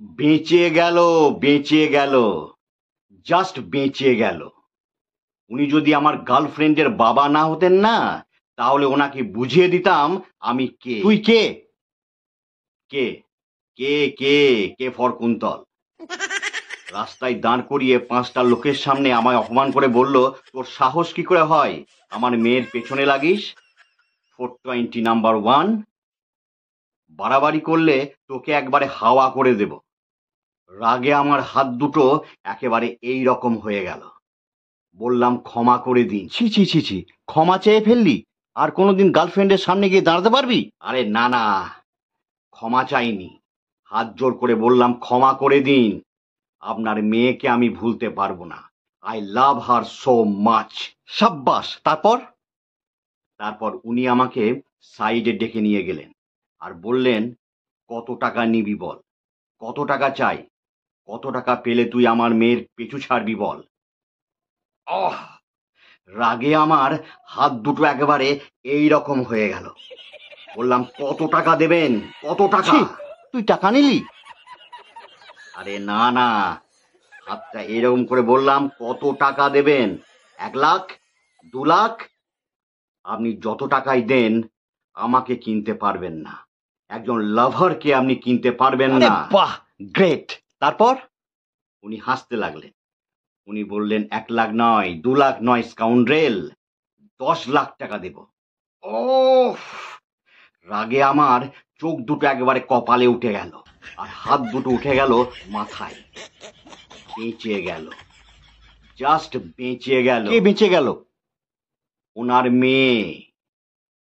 বেঁচে গেল, বেঁচে গেল, জাস্ট বেঁচে গেল। উনি যদি আমার গার্লফ্রেন্ডের বাবা না হতেন না, তাহলে ওনাকে বুঝিয়ে দিতাম আমি কে। তুই কে? কে কে কে কে ফর কুন্তল। রাস্তায় দাঁড় করিয়ে 5টা লোকের সামনে আমায় অপমান করে বলল, তোর সাহস কি করে হয় আমার মেয়ের পেছনে লাগিস? 420 নাম্বার 1, বাড়াবাড়ি করলে তোকে একবারে হাওয়া করে দেব। রাগে আমার হাত দুটো একেবারে এই রকম হয়ে গেল। বললাম, ক্ষমা করে দিন। ছি ছি ছি ছি, ক্ষমা চেয়ে ফেললি? আর কোনোদিন গার্লফ্রেন্ডের সামনে গিয়ে দাঁড়াতে পারবি? আরে না না, ক্ষমা চাইনি, হাত জোর করে বললাম ক্ষমা করে দিন। আপনার মেয়েকে আমি ভুলতে পারবো না। I love her so much. সাব্বাস। তারপর উনি আমাকে সাইডে ডেকে নিয়ে গেলেন আর বললেন, কত টাকা নিবি বল, কত টাকা চাই, কত টাকা পেলে তুই আমার মেয়ের পিছু ছাড়বি বল। রাগে আমার হাত দুটো একেবারে এই রকম হয়ে গেল। বললাম, কত টাকা দেবেন, কত টাকা? তুই টাকা নিলি? আরে না না, হাতটা এরকম করে বললাম, কত টাকা দেবেন? 1 লাখ, 2 লাখ? আপনি যত টাকাই দেন আমাকে কিনতে পারবেন না, একজন লাভারকে আপনি কিনতে পারবেন না। বাহ, গ্রেট। তারপর উনি হাসতে লাগলেন। উনি বললেন, 1 লাখ নয়, 2 লাখ নয়, স্কাউন্ড্রেল, 10 লাখ টাকা দেব। ও, রাগে আমার চোখ দুটো একেবারে কপালে উঠে গেল আর হাত দুটো উঠে গেল মাথায়। বেঁচে গেল, জাস্ট বেঁচে গেল। কে বেঁচে গেল? ওনার মেয়ে।